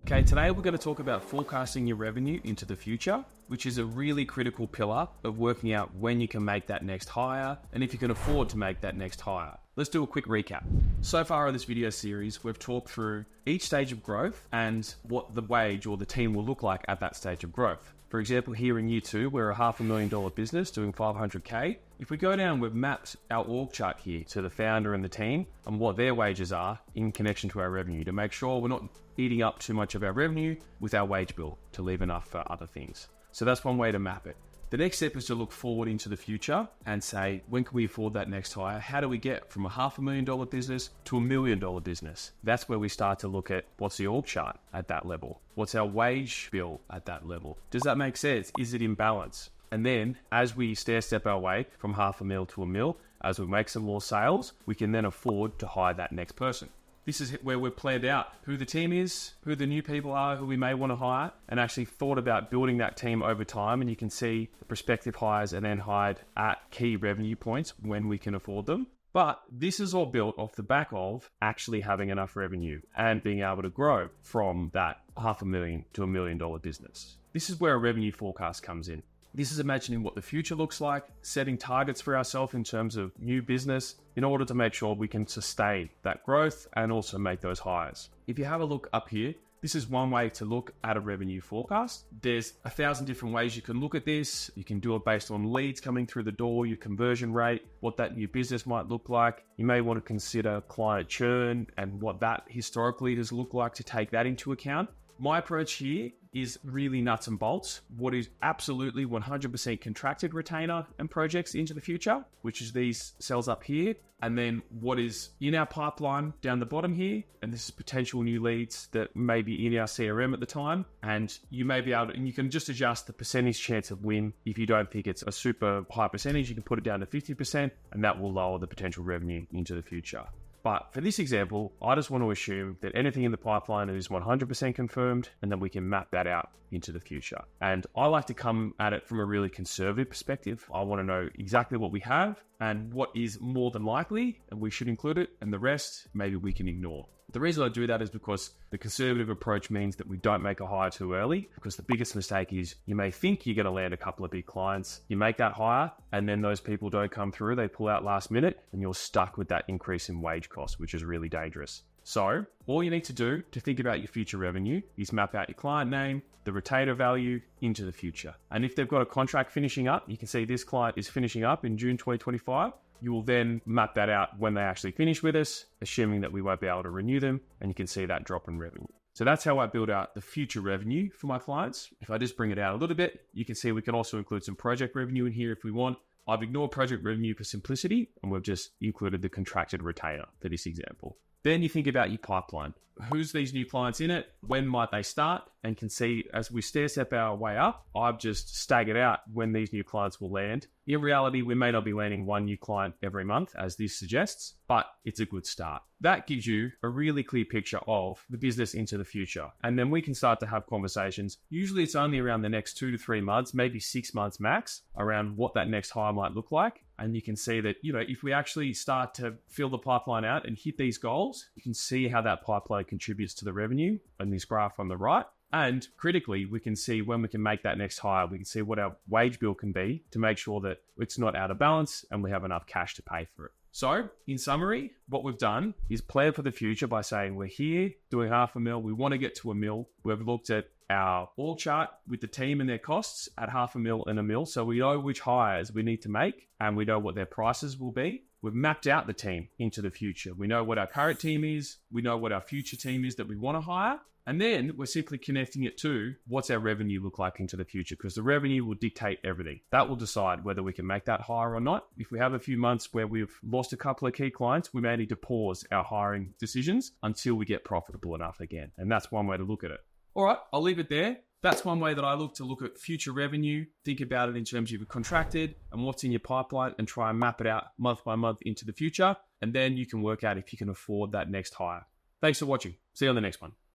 Okay, today we're going to talk about forecasting your revenue into the future, which is a really critical pillar of working out when you can make that next hire and if you can afford to make that next hire. Let's do a quick recap. So far in this video series, we've talked through each stage of growth and what the wage or the team will look like at that stage of growth. For example, here in year 2, we're a $500,000 business doing 500K. If we go down, we've mapped our org chart here to the founder and the team and what their wages are in connection to our revenue to make sure we're not eating up too much of our revenue with our wage bill to leave enough for other things. So that's one way to map it. The next step is to look forward into the future and say, when can we afford that next hire? How do we get from a $500,000 business to $1 million business? That's where we start to look at what's the org chart at that level? What's our wage bill at that level? Does that make sense? Is it in balance? And then as we stair-step our way from $500,000 to $1 million, as we make some more sales, we can then afford to hire that next person. This is where we've planned out who the team is, who the new people are, who we may want to hire, and actually thought about building that team over time. And you can see the prospective hires are then hired at key revenue points when we can afford them. But this is all built off the back of actually having enough revenue and being able to grow from that $500,000 to $1 million business. This is where a revenue forecast comes in. This is imagining what the future looks like, setting targets for ourselves in terms of new business in order to make sure we can sustain that growth and also make those hires. If you have a look up here, this is one way to look at a revenue forecast. There's 1,000 different ways you can look at this. You can do it based on leads coming through the door, your conversion rate, what that new business might look like. You may want to consider client churn and what that historically has looked like to take that into account. My approach here is really nuts and bolts. What is absolutely 100% contracted retainer and projects into the future, which is these cells up here. And then what is in our pipeline down the bottom here. And this is potential new leads that may be in our CRM at the time. And you may be able to, and you can just adjust the percentage chance of win. If you don't think it's a super high percentage, you can put it down to 50% and that will lower the potential revenue into the future. But for this example, I just want to assume that anything in the pipeline is 100% confirmed and then we can map that out into the future. And I like to come at it from a really conservative perspective. I want to know exactly what we have and what is more than likely, and we should include it, and the rest, maybe we can ignore. The reason I do that is because the conservative approach means that we don't make a hire too early, because the biggest mistake is you may think you're going to land a couple of big clients, you make that hire, and then those people don't come through, they pull out last minute, and you're stuck with that increase in wage cost, which is really dangerous. So all you need to do to think about your future revenue is map out your client name, the retainer value into the future. And if they've got a contract finishing up, you can see this client is finishing up in June 2025. You will then map that out when they actually finish with us, assuming that we won't be able to renew them, and you can see that drop in revenue. So that's how I build out the future revenue for my clients. If I just bring it out a little bit, you can see we can also include some project revenue in here if we want. I've ignored project revenue for simplicity, and we've just included the contracted retainer for this example. Then you think about your pipeline. Who's these new clients in it? When might they start? And can see as we stair-step our way up, I've just staggered out when these new clients will land. In reality, we may not be landing one new client every month, as this suggests, but it's a good start. That gives you a really clear picture of the business into the future. And then we can start to have conversations. Usually it's only around the next 2 to 3 months, maybe 6 months max, around what that next hire might look like. And you can see that, if we actually start to fill the pipeline out and hit these goals, you can see how that pipeline contributes to the revenue in this graph on the right. And critically, we can see when we can make that next hire, we can see what our wage bill can be to make sure that it's not out of balance and we have enough cash to pay for it. So in summary, what we've done is plan for the future by saying we're here doing $500,000. We want to get to $1 million. We've looked at our org chart with the team and their costs at $500,000 and $1 million. So we know which hires we need to make and we know what their prices will be. We've mapped out the team into the future. We know what our current team is. We know what our future team is that we want to hire. And then we're simply connecting it to what's our revenue look like into the future, because the revenue will dictate everything. That will decide whether we can make that hire or not. If we have a few months where we've lost a couple of key clients, we may need to pause our hiring decisions until we get profitable enough again. And that's one way to look at it. All right, I'll leave it there. That's one way that I look at future revenue, think about it in terms of your contracted and what's in your pipeline and try and map it out month by month into the future. And then you can work out if you can afford that next hire. Thanks for watching. See you on the next one.